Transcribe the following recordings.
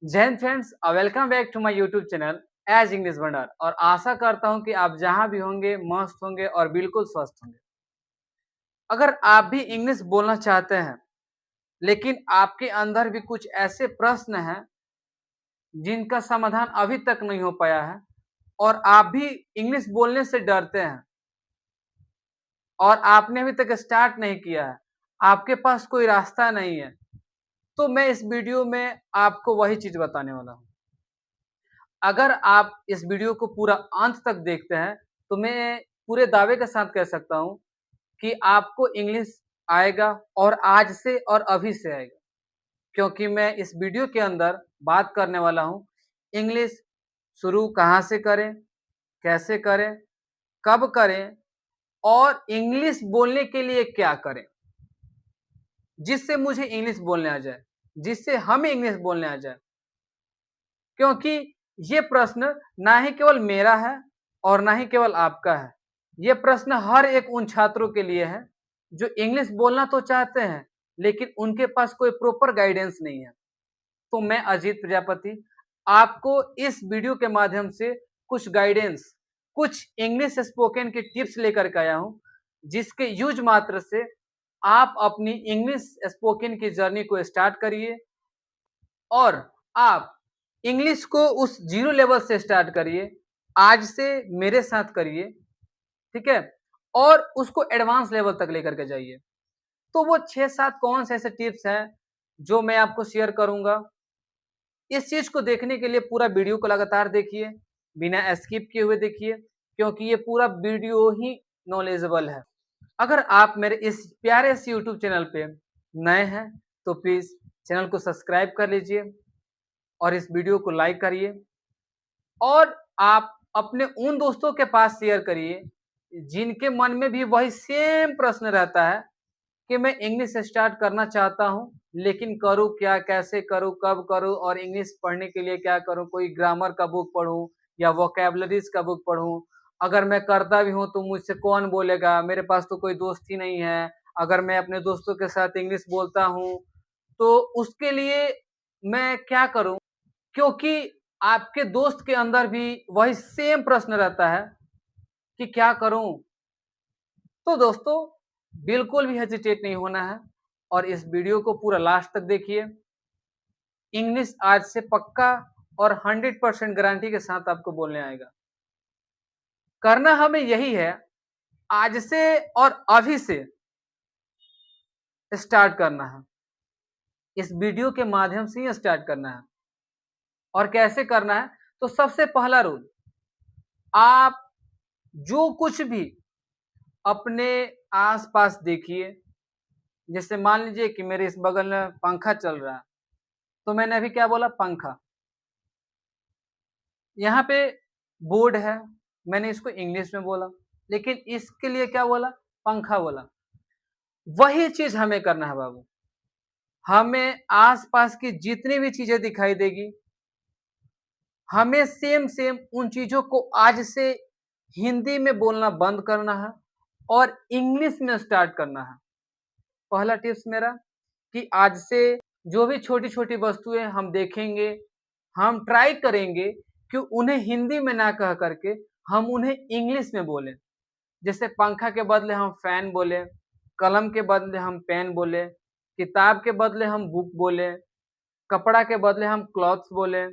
जय Hind friends, welcome back to my YouTube channel as English Bhandar. और आशा करता हूं कि आप जहां भी होंगे मस्त होंगे और बिल्कुल स्वस्थ होंगे। अगर आप भी इंग्लिश बोलना चाहते हैं लेकिन आपके अंदर भी कुछ ऐसे प्रश्न हैं जिनका समाधान अभी तक नहीं हो पाया है और आप भी इंग्लिश बोलने से डरते हैं और आपने अभी तक स्टार्ट नहीं किया है, आपके पास कोई रास्ता नहीं है, तो मैं इस वीडियो में आपको वही चीज बताने वाला हूं। अगर आप इस वीडियो को पूरा अंत तक देखते हैं तो मैं पूरे दावे के साथ कह सकता हूं कि आपको इंग्लिश आएगा और आज से और अभी से आएगा, क्योंकि मैं इस वीडियो के अंदर बात करने वाला हूं इंग्लिश शुरू कहां से करें, कैसे करें, कब करें और इंग्लिश बोलने के लिए क्या करें जिससे मुझे इंग्लिश बोलने आ जाए, जिससे हमें इंग्लिश बोलने आ जाए। क्योंकि ये प्रश्न ना ही केवल मेरा है और ना ही केवल आपका है, ये प्रश्न हर एक उन छात्रों के लिए है जो इंग्लिश बोलना तो चाहते हैं लेकिन उनके पास कोई प्रॉपर गाइडेंस नहीं है। तो मैं अजीत प्रजापति आपको इस वीडियो के माध्यम से कुछ गाइडेंस, कुछ इंग्लिश स्पोकन की टिप्स लेकर के आया हूं जिसके यूज मात्र से आप अपनी इंग्लिश स्पोकन की जर्नी को स्टार्ट करिए और आप इंग्लिश को उस जीरो लेवल से स्टार्ट करिए, आज से मेरे साथ करिए, ठीक है, और उसको एडवांस लेवल तक लेकर के जाइए। तो वो 6-7 कौन से ऐसे टिप्स हैं जो मैं आपको शेयर करूंगा। इस चीज को देखने के लिए पूरा वीडियो को लगातार देखिए, बिना स्किप किए हुए देखिए, क्योंकि ये पूरा वीडियो ही नॉलेजेबल है। अगर आप मेरे इस प्यारे से यूट्यूब चैनल पे नए हैं तो प्लीज चैनल को सब्सक्राइब कर लीजिए और इस वीडियो को लाइक करिए और आप अपने उन दोस्तों के पास शेयर करिए जिनके मन में भी वही सेम प्रश्न रहता है कि मैं इंग्लिश स्टार्ट करना चाहता हूं लेकिन करूं क्या, कैसे करूं, कब करूं और इंग्लिश पढ़ने के लिए क्या करूं, कोई ग्रामर का बुक पढूं या वोकैबुलरीज का बुक पढूं। अगर मैं करता भी हूं तो मुझसे कौन बोलेगा, मेरे पास तो कोई दोस्त ही नहीं है। अगर मैं अपने दोस्तों के साथ इंग्लिश बोलता हूं तो उसके लिए मैं क्या करूं, क्योंकि आपके दोस्त के अंदर भी वही सेम प्रश्न रहता है कि क्या करूं। तो दोस्तों बिल्कुल भी हेजिटेट नहीं होना है और इस वीडियो को पूरा लास्ट तक देखिए। इंग्लिश आज से पक्का और 100% गारंटी के साथ आपको बोलने आएगा। करना हमें यही है, आज से और अभी से स्टार्ट करना है, इस वीडियो के माध्यम से ही स्टार्ट करना है। और कैसे करना है, तो सबसे पहला रूल, आप जो कुछ भी अपने आसपास देखिए, जैसे मान लीजिए कि मेरे इस बगल में पंखा चल रहा है, तो मैंने अभी क्या बोला, पंखा। यहाँ पे बोर्ड है, मैंने इसको इंग्लिश में बोला, लेकिन इसके लिए क्या बोला, पंखा बोला। वही चीज हमें करना है बाबू। हमें आसपास की जितनी भी चीजें दिखाई देगी, हमें सेम सेम उन चीजों को आज से हिंदी में बोलना बंद करना है और इंग्लिश में स्टार्ट करना है। पहला टिप्स मेरा कि आज से जो भी छोटी छोटी वस्तुएं हम देखेंगे, हम ट्राई करेंगे कि उन्हें हिंदी में ना कह करके हम उन्हें इंग्लिश में बोलें। जैसे पंखा के बदले हम फैन बोले, कलम के बदले हम पेन बोले, किताब के बदले हम बुक बोले, कपड़ा के बदले हम क्लॉथ्स बोले,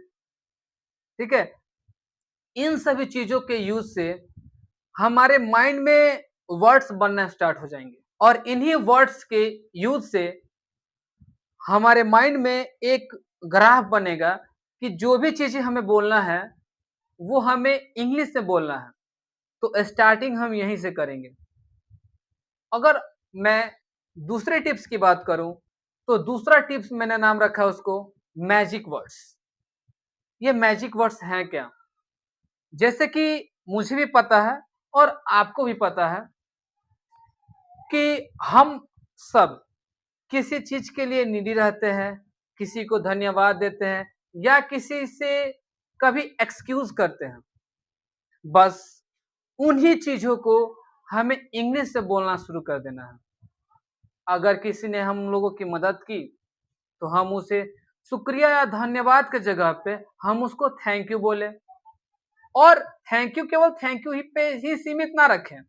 ठीक है। इन सभी चीजों के यूज से हमारे माइंड में वर्ड्स बनना स्टार्ट हो जाएंगे और इन्हीं वर्ड्स के यूज से हमारे माइंड में एक ग्राफ बनेगा कि जो भी चीजें हमें बोलना है वो हमें इंग्लिश में बोलना है। तो स्टार्टिंग हम यहीं से करेंगे। अगर मैं दूसरे टिप्स की बात करूं तो दूसरा टिप्स मैंने नाम रखा उसको मैजिक वर्ड्स। ये मैजिक वर्ड्स हैं क्या, जैसे कि मुझे भी पता है और आपको भी पता है कि हम सब किसी चीज के लिए नीडी रहते हैं, किसी को धन्यवाद देते हैं या किसी से कभी एक्सक्यूज करते हैं। बस उन्हीं चीजों को हमें इंग्लिश से बोलना शुरू कर देना है। अगर किसी ने हम लोगों की मदद की तो हम उसे शुक्रिया या धन्यवाद के जगह पे हम उसको थैंक यू बोले, और थैंक यू केवल थैंक यू ही पे ही सीमित ना रखें।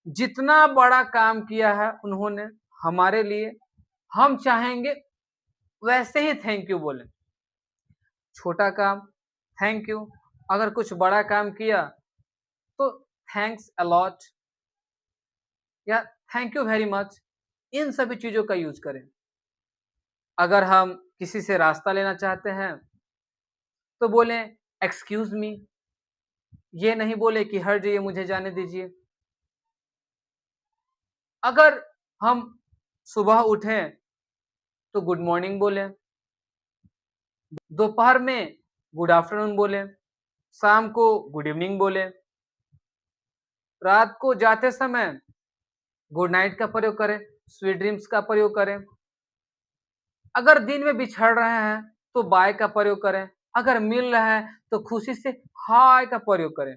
जितना बड़ा काम किया है उन्होंने हमारे लिए, हम चाहेंगे वैसे ही थैंक यू बोले। छोटा काम थैंक यू, अगर कुछ बड़ा काम किया तो थैंक्स अ लॉट या थैंक यू वेरी मच, इन सभी चीजों का यूज करें। अगर हम किसी से रास्ता लेना चाहते हैं तो बोलें एक्सक्यूज मी, ये नहीं बोले कि हट जाइए मुझे जाने दीजिए। अगर हम सुबह उठें तो गुड मॉर्निंग बोलें, दोपहर में गुड आफ्टरनून बोलें, शाम को गुड इवनिंग बोलें, रात को जाते समय गुड नाइट का प्रयोग करें, स्वीट ड्रीम्स का प्रयोग करें। अगर दिन में बिछड़ रहे हैं तो बाय का प्रयोग करें, अगर मिल रहे हैं तो खुशी से हाय का प्रयोग करें,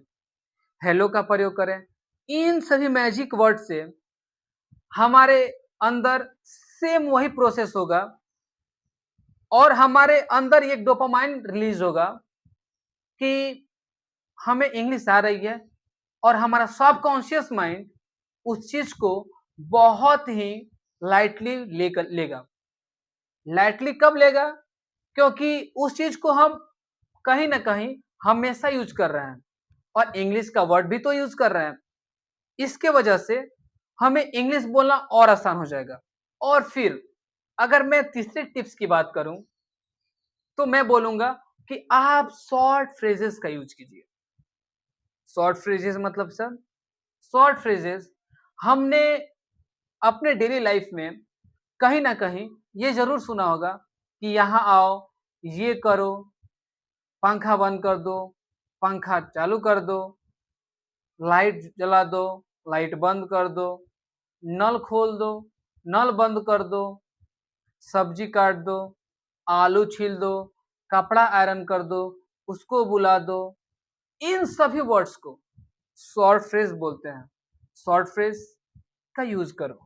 हेलो का प्रयोग करें। इन सभी मैजिक वर्ड से हमारे अंदर सेम वही प्रोसेस होगा और हमारे अंदर एक डोपामाइन रिलीज होगा कि हमें इंग्लिश आ रही है, और हमारा सबकॉन्शियस माइंड उस चीज को बहुत ही लाइटली लेगा। लाइटली कब लेगा? क्योंकि उस चीज को हम कहीं ना कहीं हमेशा यूज कर रहे हैं और इंग्लिश का वर्ड भी तो यूज कर रहे हैं। इसके वजह से हमें इंग्लिश बोलना और आसान हो जाएगा। और फिर अगर मैं तीसरे टिप्स की बात करूं तो मैं बोलूंगा कि आप शॉर्ट फ्रेजेस का यूज कीजिए। शॉर्ट फ्रेजेस मतलब सर, शॉर्ट फ्रेजेस हमने अपने डेली लाइफ में कहीं ना कहीं ये जरूर सुना होगा कि यहाँ आओ, ये करो, पंखा बंद कर दो, पंखा चालू कर दो, लाइट जला दो, लाइट बंद कर दो, नल खोल दो, नल बंद कर दो, सब्जी काट दो, आलू छील दो, कपड़ा आयरन कर दो, उसको बुला दो। इन सभी वर्ड्स को शॉर्ट फ्रेज बोलते हैं। शॉर्ट फ्रेज का यूज करो।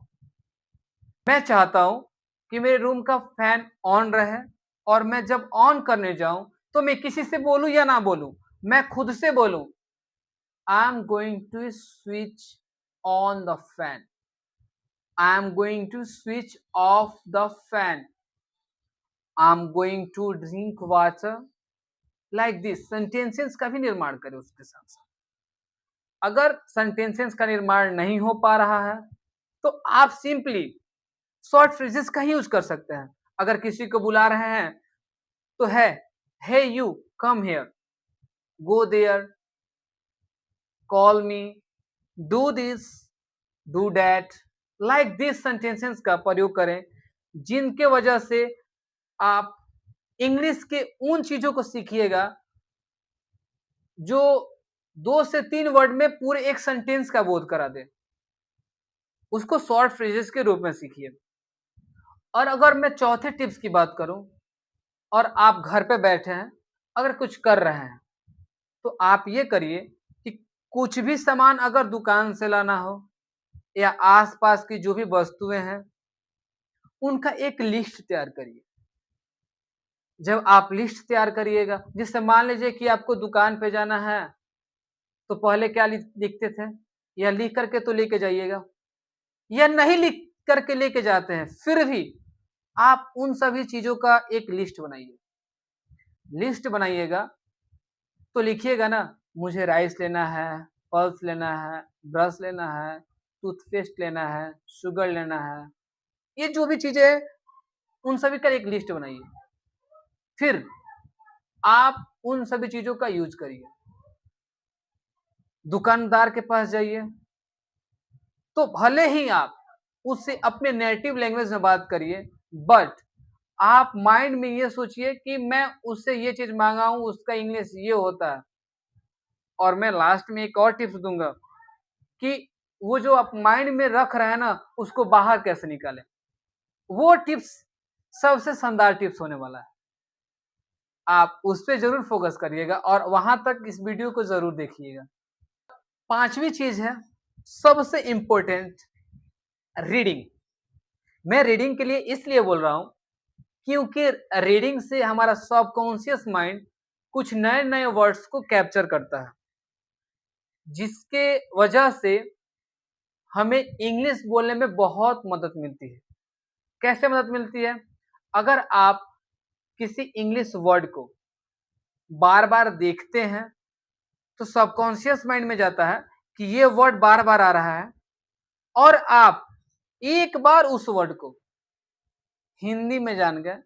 मैं चाहता हूं कि मेरे रूम का फैन ऑन रहे और मैं जब ऑन करने जाऊं तो मैं किसी से बोलूं या ना बोलूं, मैं खुद से बोलूं I am going to switch on the fan, I am going to switch off the fan, I am going to drink water. Like this sentences का भी निर्माण करें उसके साथ साथ। अगर सेंटेंसेस का निर्माण नहीं हो पा रहा है तो आप सिंपली शॉर्ट फ्रेजेस का ही यूज कर सकते हैं। अगर किसी को बुला रहे हैं तो है hey you come here, go there, call me, do this, do that. Like this sentences का प्रयोग करें जिनके वजह से आप इंग्लिश के उन चीजों को सीखिएगा जो 2 से 3 वर्ड में पूरे एक सेंटेंस का बोध करा दे। उसको शॉर्ट फ्रेजेस के रूप में सीखिए। और अगर मैं चौथे टिप्स की बात करूं और आप घर पे बैठे हैं, अगर कुछ कर रहे हैं तो आप ये करिए कि कुछ भी सामान अगर दुकान से लाना हो या आसपास की जो भी वस्तुएं हैं उनका एक लिस्ट तैयार करिए। जब आप लिस्ट तैयार करिएगा, जिससे मान लीजिए कि आपको दुकान पे जाना है तो पहले क्या लिखते थे, या लिख करके तो लेके जाइएगा, या नहीं लिख करके लेके जाते हैं फिर भी आप उन सभी चीजों का एक लिस्ट बनाइए। लिस्ट बनाइएगा तो लिखिएगा ना, मुझे राइस लेना है, पल्स लेना है, ब्रश लेना है, टूथपेस्ट लेना है, शुगर लेना है, ये जो भी चीजें हैं उन सभी का एक लिस्ट बनाइए। फिर आप उन सभी चीजों का यूज करिए। दुकानदार के पास जाइए तो भले ही आप उससे अपने नेटिव लैंग्वेज में बात करिए, बट आप माइंड में ये सोचिए कि मैं उससे ये चीज मांगा हूं, उसका इंग्लिश ये होता है। और मैं लास्ट में एक और टिप्स दूंगा कि वो जो आप माइंड में रख रहे हैं ना उसको बाहर कैसे निकालें। वो टिप्स सबसे शानदार टिप्स होने वाला है। आप उस पर जरूर फोकस करिएगा और वहां तक इस वीडियो को जरूर देखिएगा। पांचवी चीज है सबसे इंपॉर्टेंट, रीडिंग। मैं रीडिंग के लिए इसलिए बोल रहा हूं क्योंकि रीडिंग से हमारा सबकॉन्शियस माइंड कुछ नए-नए वर्ड्स को कैप्चर करता है, जिसके वजह से हमें इंग्लिश बोलने में बहुत मदद मिलती है। कैसे मदद मिलती है? अगर आप किसी इंग्लिश वर्ड को बार-बार देखते हैं, तो सबकॉन्शियस माइंड में जाता है कि ये वर्ड बार-बार आ रहा है और आप एक बार उस वर्ड को हिंदी में जान गए,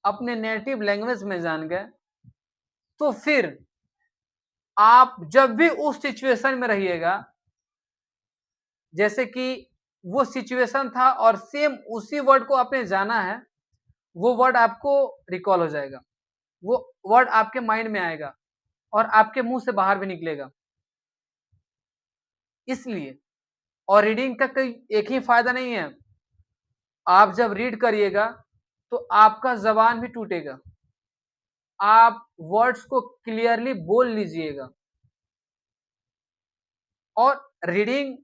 अपने नेटिव लैंग्वेज में जान गए, तो फिर आप जब भी उस सिचुएशन में रहिएगा, जैसे कि वो सिचुएशन था और सेम उसी वर्ड को आपने जाना है, वो वर्ड आपको रिकॉल हो जाएगा। वो वर्ड आपके माइंड में आएगा और आपके मुंह से बाहर भी निकलेगा। इसलिए और रीडिंग का कोई एक ही फायदा नहीं है। आप जब रीड करिएगा, तो आपका ज़बान भी टूटेगा। आप वर्ड्स को क्लियरली बोल लीजिएगा और रीडिंग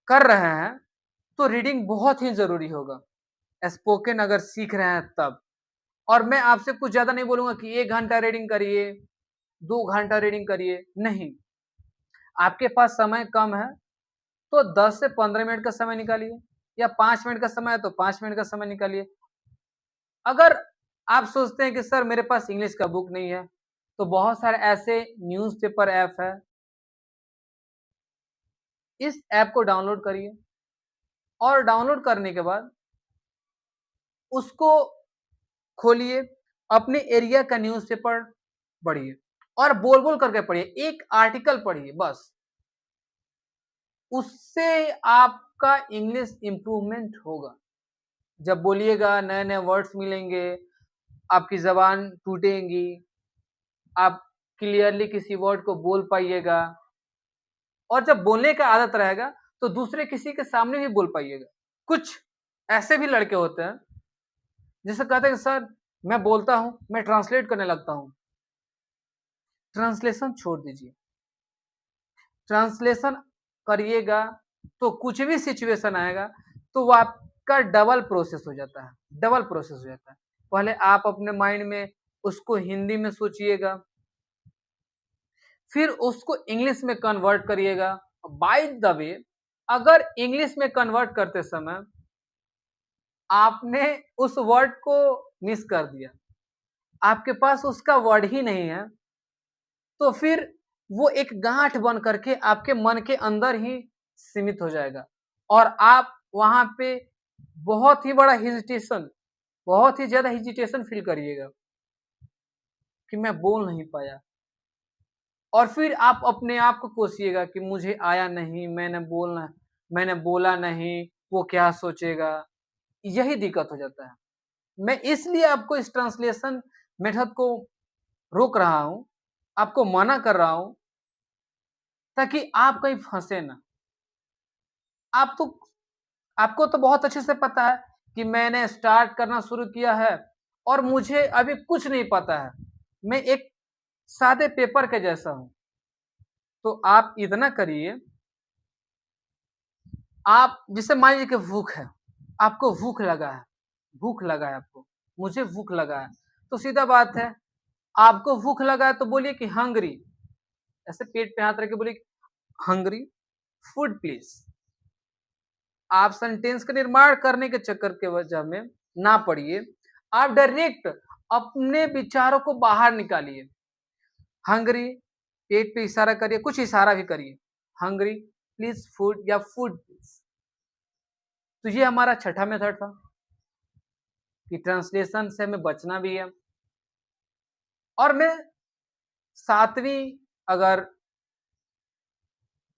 कर रहे हैं, तो रीडिंग बहुत ही ज़रूरी होगा। स्पोकन अगर सीख रहे हैं तब। और मैं आपसे कुछ ज़्यादा नहीं बोलूँगा कि 1 घंटा रीडिंग करिए, 2 घंटा रीडिंग करिए, नहीं। आपके पास समय कम है, तो 10 से 15 मिनट का समय निकालिए या 5 मिनट का समय है, तो 5 मिनट का समय निकालिए। अगर आप सोचते हैं कि सर मेरे पास इंग्लिश का बुक नहीं है, तो बहुत सारे ऐसे न्यूज़पेपर ऐप है, इस ऐप को डाउनलोड करिए और डाउनलोड करने के बाद उसको खोलिए, अपने एरिया का न्यूज़पेपर पढ़िए और बोल-बोल करके पढ़िए, एक आर्टिकल पढ़िए बस। उससे आपका इंग्लिश इम्प्रूवमेंट होगा। जब बोलिएगा नए-नए वर्ड्स मिलेंगे, आपकी ज़बान टूटेंगी, आप क्लियरली किसी वर्ड को बोल पाइएगा और जब बोलने का आदत रहेगा, तो दूसरे किसी के सामने भी बोल पाइएगा। कुछ ऐसे भी लड़के होते हैं, जैसे कहते हैं कि सर मैं बोलता हूँ, मैं ट्रांसलेट करने लगता हूँ। ट्रांसलेशन छोड़ दीजिए। ट्रांसलेशन करिएगा, तो कुछ भी सिचुएशन आएगा, तो वो आपका डबल प्रोसेस हो जाता है, डबल प्रोसेस हो जाता है। पहले आप अपने माइंड में उसको हिंदी में सोचिएगा, फिर उसको इंग्लिश में कन्वर्ट करिएगा। बाय द वे, अगर इंग्लिश में कन्वर्ट करते समय आपने उस वर्ड को मिस कर दिया, आपके पास उसका वर्ड ही नहीं है, तो फिर वो एक गांठ बन करके आपके मन के अंदर ही सीमित हो जाएगा और आप वहां पे बहुत ही बड़ा हेजिटेशन, बहुत ही ज्यादा हेजिटेशन फील करिएगा कि मैं बोल नहीं पाया और फिर आप अपने आप को कोसिएगा कि मुझे आया नहीं, मैंने बोला नहीं, वो क्या सोचेगा। यही दिक्कत हो जाता है। मैं इसलिए आपको इस ट्रांसलेशन मेथड को रोक रहा हूं, आपको मना कर रहा हूं, ताकि आप कहीं फंसे ना। आप तो आपको तो बहुत अच्छे से पता है कि मैंने स्टार्ट करना शुरू किया है और मुझे अभी कुछ नहीं पता है। मैं एक सादे पेपर के जैसा हूँ। तो आप इतना करिए, आप जैसे मान लीजिए कि भूख है, आपको भूख लगा है आपको, मुझे भूख लगा है, तो सीधा बात है, आपको भूख लगा है तो बोलिए कि हंग्री, ऐसे पेट पे हाथ रख के बोलिए हंग्री, फूड प्लीज। आप सेंटेंस का निर्माण करने के चक्कर के वजह में ना पड़िए, आप डायरेक्ट अपने विचारों को बाहर निकालिए। हंग्री, पेट पे इशारा करिए, कुछ इशारा भी करिए, हंग्री प्लीज फूड या फूड प्लीज। तो ये हमारा छठा मेथड था कि ट्रांसलेशन से हमें बचना भी है। और मैं सातवीं अगर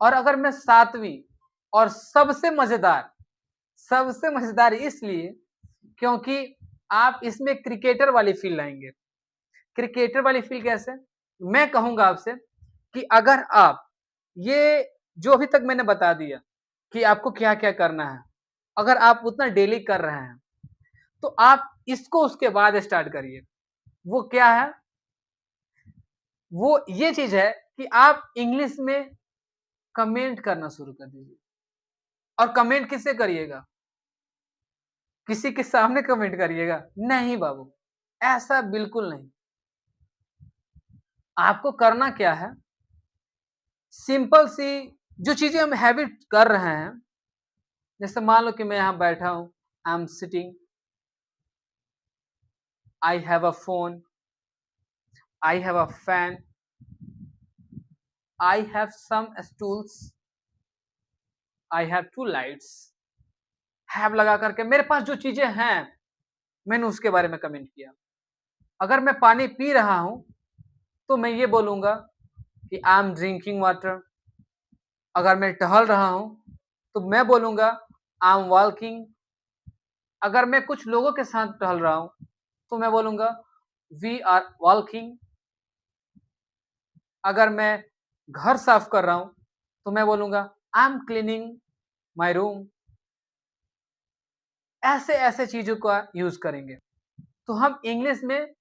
अगर मैं सातवीं और सबसे मजेदार इसलिए क्योंकि आप इसमें क्रिकेटर वाली फील लाएंगे। क्रिकेटर वाली फील कैसे? मैं कहूंगा आपसे कि अगर आप ये जो अभी तक मैंने बता दिया कि आपको क्या क्या करना है, अगर आप उतना डेली कर रहे हैं, तो आप इसको उसके बाद स्टार्ट करिए। वो क्या है? वो ये चीज है कि आप इंग्लिश में कमेंट करना शुरू कर दीजिए। और कमेंट किससे करिएगा? किसी के सामने कमेंट करिएगा। नहीं बाबू, ऐसा बिल्कुल नहीं। आपको करना क्या है, सिंपल सी जो चीज़ें हम हैबिट कर रहे हैं, जैसे मान लो कि मैं यहाँ बैठा हूँ, I am sitting, I have a phone, I have a fan, I have some stools, I have 2 lights, have लगा करके मेरे पास जो चीज़ें हैं, मैंने उसके बारे में कमेंट किया। अगर मैं पानी पी रहा हूँ, तो मैं ये बोलूँगा कि आई एम ड्रिंकिंग वाटर। अगर मैं टहल रहा हूँ, तो मैं बोलूँगा आई एम वॉकिंग। अगर मैं कुछ लोगों के साथ टहल रहा हूँ, तो मैं बोलूँगा वी आर वॉकिंग। अगर मैं घर साफ कर रहा हूँ, तो मैं बोलूँगा I am cleaning my room. ऐसे-ऐसे चीज़ों का यूज़ करेंगे, तो हम इंग्लिश में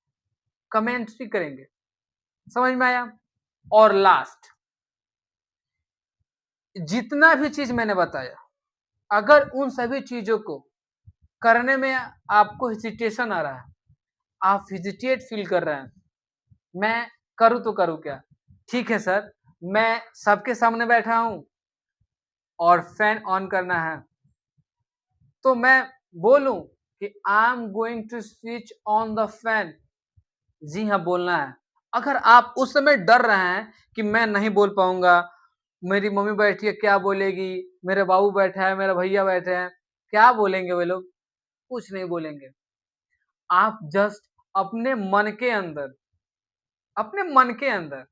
कमेंट्री करेंगे। समझ में आया? और लास्ट, जितना भी चीज़ मैंने बताया, अगर उन सभी चीज़ों को करने में आपको हेजिटेशन आ रहा है, आप हेजिटेट फ़ील कर रहे हैं, मैं करूँ तो करूँ क्या? ठीक है सर, मैं सबके सामने बैठा हूँ और फैन ऑन करना है, तो मैं बोलूँ कि I am going to switch on the fan. जी हाँ, बोलना है। अगर आप उस समय डर रहे हैं कि मैं नहीं बोल पाऊँगा, मेरी मम्मी बैठी है क्या बोलेगी, मेरे बाबू बैठा है, मेरा भैया बैठे हैं, क्या बोलेंगे वे लोग? कुछ नहीं बोलेंगे। आप जस्ट अपने मन के अंदर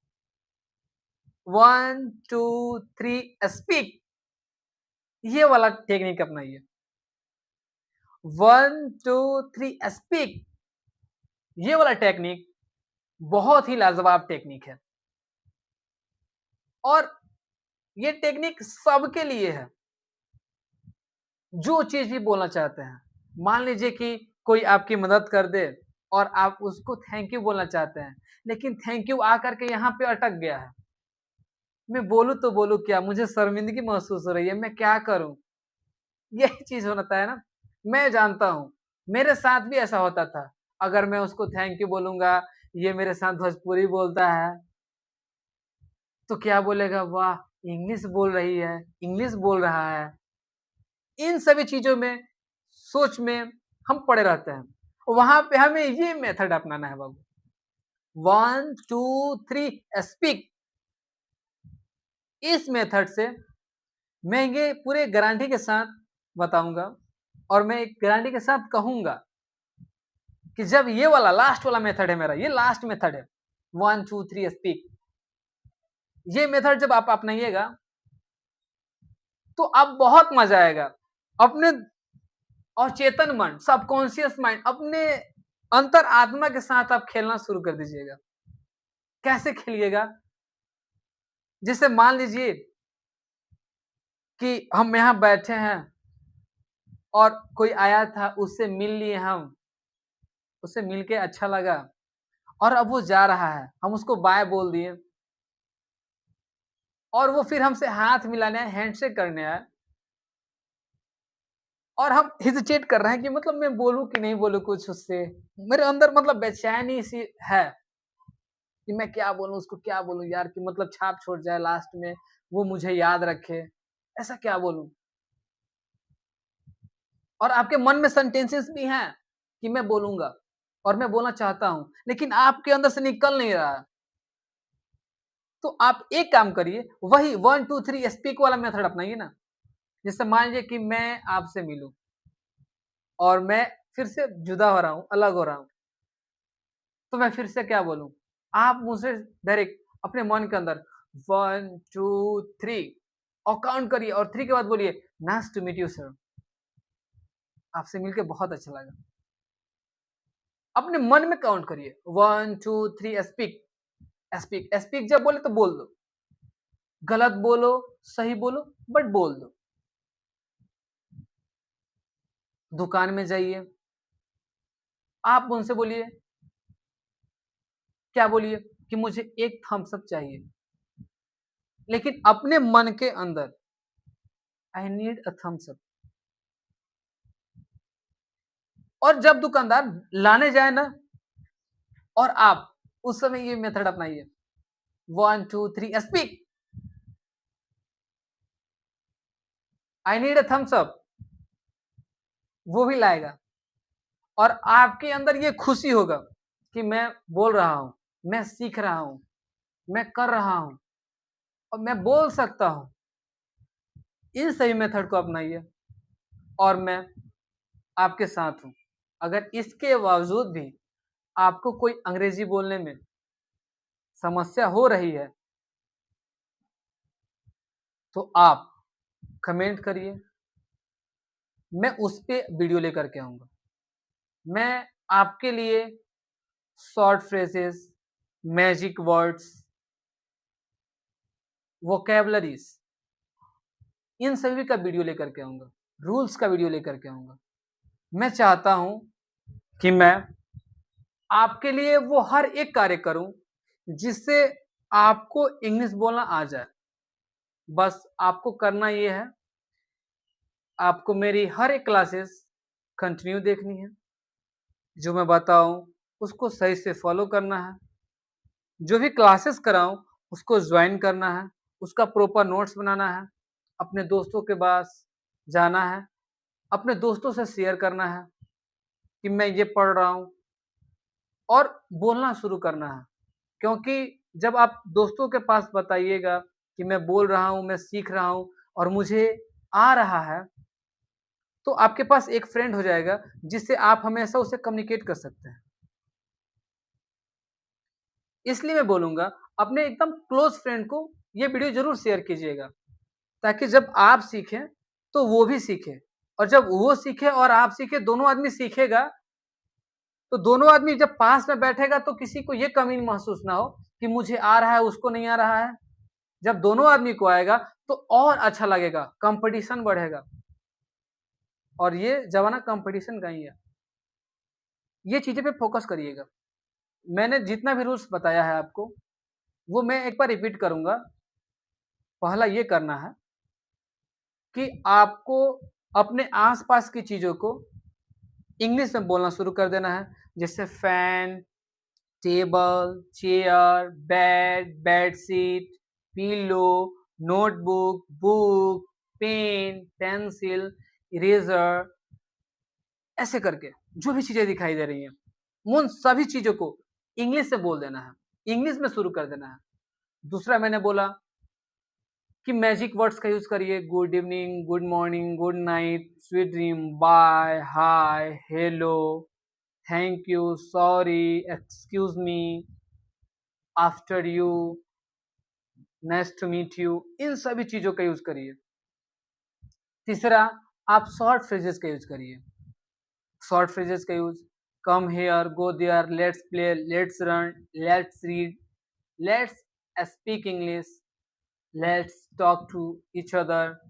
1 2 3 स्पीक, ये वाला टेक्निक अपनाइए। 1 2 3 स्पीक, ये वाला टेक्निक बहुत ही लाजवाब टेक्निक है और ये टेक्निक सबके लिए है, जो चीज़ भी बोलना चाहते हैं। मान लीजिए कि कोई आपकी मदद कर दे और आप उसको थैंक यू बोलना चाहते हैं, लेकिन थैंक यू आकर के यहाँ पे अटक गया है। मैं बोलूँ तो बोलूँ क्या? मुझे शर्मिंदगी महसूस हो रही है, मैं क्या करूँ? यही चीज़ होता है ना। मैं जानता हूँ, मेरे साथ भी ऐसा होता था। अगर मैं उसको थैंक यू बोलूँगा, ये मेरे साथ भोजपुरी बोलता है, तो क्या बोलेगा? वाह! इंग्लिश बोल रही है, इंग्लिश बोल रहा है। इन सभी चीज़ों में, सोच में हम पड़े रहते हैं। वहाँ पे हमें ये मेथड अपनाना है बाबू। 1 2 3 स्पीक, इस मेथड से मैं ये पूरे गारंटी के साथ बताऊँगा और मैं एक गारंटी के साथ कहूँगा कि जब ये वाला लास्ट वाला मेथड है मेरा, ये लास्ट मेथड है 1 2 3 स्पीक, ये मेथड जब आप अपनाइएगा, तो अब बहुत मज़ा आएगा। अपने अचेतन मन, सबकॉन्शियस माइंड, अपने अंतर आत्मा के साथ आप खेलना शुरू कर दीजिएगा। कैसे खेलिएगा? जैसे मान लीजिए कि हम यहाँ बैठे हैं और कोई आया था, उससे मिल लिए हम, उससे मिल के अच्छा लगा और अब वो जा रहा है, हम उसको बाय बोल दिए और वो फिर हमसे हाथ मिलाने आए, हैंडशेक करने आए और हम हेजिटेट कर रहे हैं कि मतलब मैं बोलूँ कि नहीं बोलूँ कुछ उससे। मेरे अंदर मतलब बेचैनी सी है कि मैं क्या बोलूँ, उसको क्या बोलूँ यार कि मतलब छाप छोड़ जाए लास्ट में, वो मुझे याद रखे, ऐसा क्या बोलूँ? और आपके मन में सेंटेंसेस भी हैं कि मैं बोलूँगा और मैं बोलना चाहता हूँ, लेकिन आपके अंदर से निकल नहीं रहा है। तो आप एक काम करिए, वही 1 2 3 स्पीक वाला मेथड अपनाइए ना। जैसे मान लीजिए कि मैं आपसे मिलूँ और मैं फिर से जुदा हो रहा हूँ, अलग हो रहा हूँ, तो मैं फिर से क्या बोलूँ? आप मुझसे डायरेक्ट अपने मन के अंदर 1 2 3 और काउंट करिए और 3 के बाद बोलिए, nice to meet you sir. आपसे मिलके बहुत अच्छा लगा। अपने मन में काउंट करिए 1 2 3 स्पीक, स्पीक, स्पीक जब बोले तो बोल दो। गलत बोलो, सही बोलो, बट बोल दो। दुकान में जाइए, आप उनसे बोलिए, क्या बोलिए कि मुझे एक थम्स अप चाहिए, लेकिन अपने मन के अंदर आई नीड अ थम्स अप। और जब दुकानदार लाने जाए ना और आप उस समय ये मेथड अपनाइए, 1 2 3 speak, I need a thumbs up, वो भी लाएगा और आपके अंदर ये खुशी होगा कि मैं बोल रहा हूँ, मैं सीख रहा हूँ, मैं कर रहा हूँ और मैं बोल सकता हूँ। इन सभी मेथड को अपनाइए और मैं आपके साथ हूँ। अगर इसके बावजूद भी आपको कोई अंग्रेजी बोलने में समस्या हो रही है, तो आप कमेंट करिए, मैं उस पे वीडियो लेकर के आऊँगा। मैं आपके लिए शॉर्ट फ्रेजेस, मैजिक वर्ड्स, वोकैबुलरीज़ इन सभी का वीडियो लेकर के आऊँगा, रूल्स का वीडियो लेकर के आऊँगा। मैं चाहता हूँ कि मैं आपके लिए वो हर एक कार्य करूँ, जिससे आपको इंग्लिश बोलना आ जाए। बस आपको करना ये है, आपको मेरी हर एक क्लासेस कंटिन्यू देखनी है। जो मैं बताऊँ, उसको सही से फॉलो करना है। जो भी क्लासेस कराऊँ, उसको जॉइन करना है, उसका प्रॉपर नोट्स बनाना है, अपने दोस्तों के पास जाना है, अपने दोस्तों से शेयर करना है कि मैं ये पढ़ रहा हूँ और बोलना शुरू करना है। क्योंकि जब आप दोस्तों के पास बताइएगा कि मैं बोल रहा हूँ, मैं सीख रहा हूँ और मुझे आ रहा है, तो आपके पास एक फ्रेंड हो जाएगा, जिससे आप हमेशा उससे कम्युनिकेट कर सकते हैं। इसलिए मैं बोलूँगा, अपने एकदम क्लोज़ फ्रेंड को ये वीडियो ज़रूर शेयर कीजिएगा, ताकि जब आप सीखें, तो वो भी सीखे और जब वो सीखे और आप सीखे, दोनों आदमी सीखेगा, तो दोनों आदमी जब पास में बैठेगा, तो किसी को ये कमी महसूस ना हो कि मुझे आ रहा है, उसको नहीं आ रहा है। जब दोनों आदमी को आएगा, तो और अच्छा लगेगा, कॉम्पिटिशन बढ़ेगा और ये ज़माना कॉम्पिटिशन का ही है। ये चीज़ें पे फोकस करिएगा। मैंने जितना भी रूल्स बताया है आपको, वो मैं एक बार रिपीट करूँगा। पहला ये करना है कि आपको अपने आस-पास की चीज़ों को इंग्लिश में बोलना शुरू कर देना है। जैसे fan, table, chair, bed, bedsheet, pillow, notebook, book, pen, pencil, eraser ऐसे करके जो भी चीज़ें दिखाई दे रही हैं, उन सभी चीज़ों को इंग्लिश से बोल देना है, इंग्लिश में शुरू कर देना है। दूसरा मैंने बोला कि मैजिक वर्ड्स का यूज़ करिए, good evening, good morning, good night, sweet dream, bye, hi, hello, thank you, sorry, excuse me, after you, nice to meet you, इन सभी चीज़ों का यूज़ करिए। तीसरा, आप शॉर्ट फ्रेजेस का यूज़ करिए। शॉर्ट फ्रेजेस का use, come here, go there, let's play, let's run, let's read, let's speak English, let's talk to each other,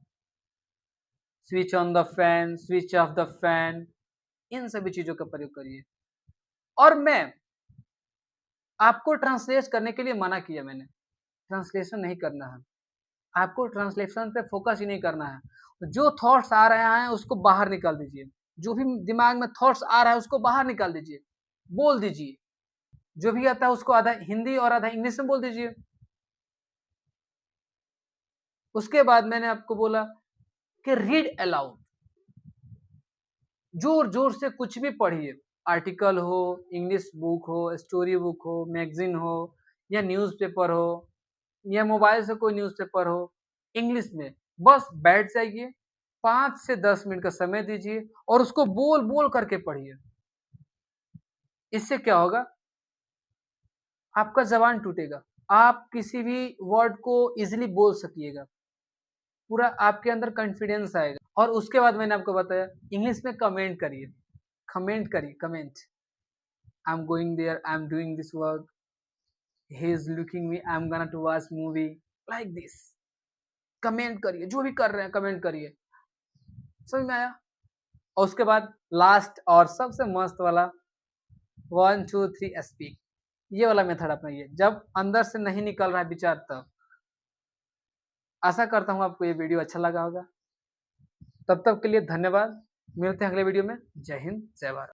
switch on the fan, switch off the fan, इन सभी चीज़ों का प्रयोग करिए। और मैं आपको ट्रांसलेट करने के लिए मना किया मैंने, ट्रांसलेशन नहीं करना है। आपको ट्रांसलेशन पे फोकस ही नहीं करना है। जो थॉट्स आ रहे हैं उसको बाहर निकाल दीजिए। जो भी दिमाग में थॉट्स आ रहा है उसको बाहर निकाल दीजिए। बोल दीजिए। जो भी आता है उसको आधा हिंदी और आधा इंग्लिश में बोल दीजिए। उसके बाद मैंने आपको बोला कि रीड अलाउड। जोर-जोर से कुछ भी पढ़िए। आर्टिकल हो, इंग्लिश बुक हो, स्टोरी बुक हो, मैगज़ीन हो या न्यूज़पेपर हो या मोबाइल से कोई न्यूज़पेपर हो, इंग्लिश में। बस बैठ जाइए, 5 से 10 मिनट का समय दीजिए और उसको बोल-बोल करके पढ़िए। इससे क्या होगा? आपका ज़बान टूटेगा। आप किसी भी वर्ड को ईज़िली बोल सकिएगा। पूरा आपके अंदर कॉन्फिडेंस आएगा। और उसके बाद मैंने आपको बताया, इंग्लिश में कमेंट करिए। कमेंट करिए, comment. I am going there, I am doing this work, he is looking me, I am gonna to watch movie, like this. Comment करिए, जो भी कर रहे हैं कमेंट करिए। समझ में आया? और उसके बाद लास्ट और सबसे मस्त वाला 1 2 3 स्पीक, ये वाला मेथड अपनाइए। जब अंदर से नहीं निकल रहा है विचार तब। आशा करता हूँ आपको ये वीडियो अच्छा लगा होगा। तब तक के लिए धन्यवाद। मिलते हैं अगले वीडियो में। जय हिंद, जय भारत।